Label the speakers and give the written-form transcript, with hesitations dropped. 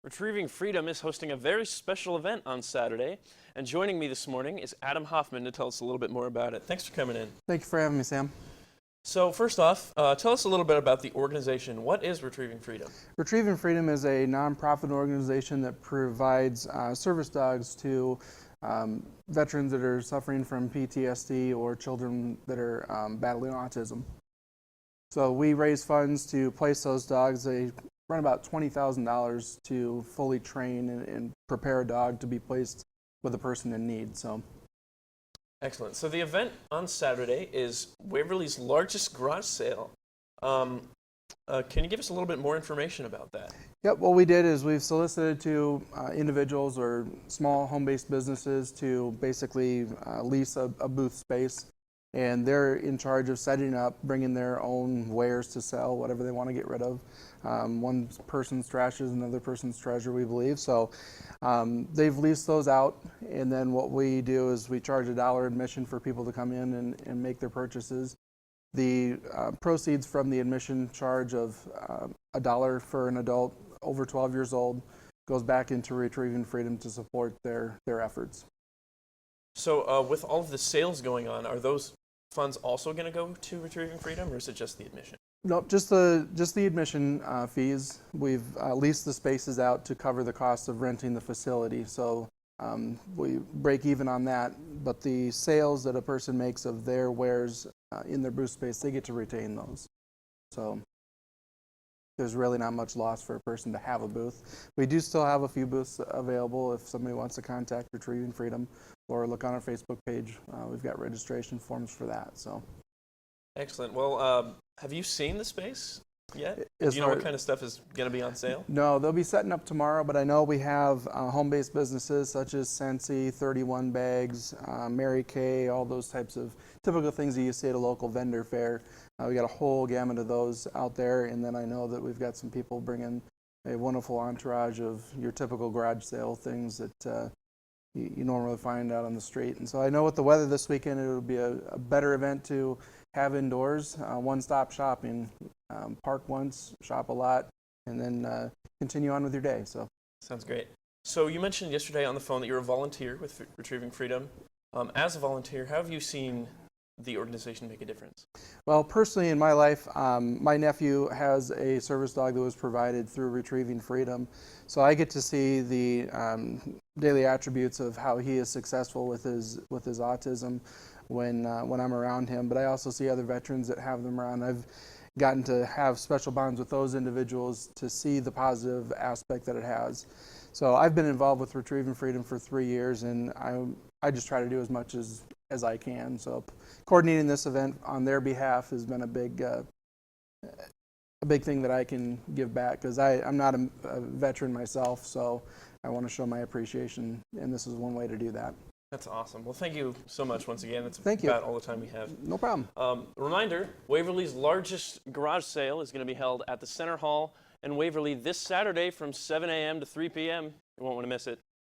Speaker 1: Retrieving Freedom is hosting a very special event on Saturday, and joining me this morning is Adam Hoffman to tell us a little bit more about it. Thanks for coming in.
Speaker 2: Thank you for having me, Sam.
Speaker 1: So first off, tell us a little bit about the organization. What is Retrieving Freedom?
Speaker 2: Retrieving Freedom is a nonprofit organization that provides service dogs to veterans that are suffering from PTSD or children that are battling autism. So we raise funds to place those dogs. They run about $20,000 to fully train and prepare a dog to be placed with a person in need. So,
Speaker 1: excellent. So the event on Saturday is Waverly's largest garage sale. Can you give us a little bit more information about that?
Speaker 2: Yep, what we did is we've solicited to individuals or small home-based businesses to basically lease a booth space, and they're in charge of setting up, bringing their own wares to sell, whatever they want to get rid of. One person's trash is another person's treasure, we believe. So they've leased those out, and then what we do is we charge $1 admission for people to come in and make their purchases. The proceeds from the admission charge of $1 for an adult over 12 years old goes back into Retrieving Freedom to support their efforts.
Speaker 1: So with all of the sales going on, are those funds also going to go to Retrieving Freedom, or is it just the admission?
Speaker 2: No, just the admission fees. We've leased the spaces out to cover the cost of renting the facility. So we break even on that, but the sales that a person makes of their wares in their booth space, they get to retain those. So there's really not much loss for a person to have a booth. We do still have a few booths available if somebody wants to contact Retrieving Freedom or look on our Facebook page. We've got registration forms for that. So,
Speaker 1: excellent. Well, have you seen the space yet? Do you know what kind of stuff is going to be on sale?
Speaker 2: No, they'll be setting up tomorrow, but I know we have home-based businesses such as Sensi, 31 Bags, Mary Kay, all those types of typical things that you see at a local vendor fair. We got a whole gamut of those out there, and then I know that we've got some people bringing a wonderful entourage of your typical garage sale things that you normally find out on the street. And so I know with the weather this weekend, it'll be a better event to have indoors, one-stop shopping. Park once, shop a lot, and then continue on with your day. So,
Speaker 1: sounds great. So you mentioned yesterday on the phone that you're a volunteer with Retrieving Freedom. As a volunteer, how have you seen the organization make a difference?
Speaker 2: Well, personally in my life, my nephew has a service dog that was provided through Retrieving Freedom. So I get to see the daily attributes of how he is successful with his autism when I'm around him. But I also see other veterans that have them around. I've gotten to have special bonds with those individuals to see the positive aspect that it has. So I've been involved with Retrieving Freedom for 3 years, and I just try to do as much as I can. So coordinating this event on their behalf has been a big thing that I can give back, because I'm not a veteran myself, so I want to show my appreciation, and this is one way to do that.
Speaker 1: That's awesome. Well, thank you so much once again. That's
Speaker 2: Thank
Speaker 1: about
Speaker 2: you.
Speaker 1: all the time we have.
Speaker 2: No problem.
Speaker 1: Reminder, Waverly's largest garage sale is going to be held at the Center Hall in Waverly this Saturday from 7 a.m. to 3 p.m. You won't want to miss it.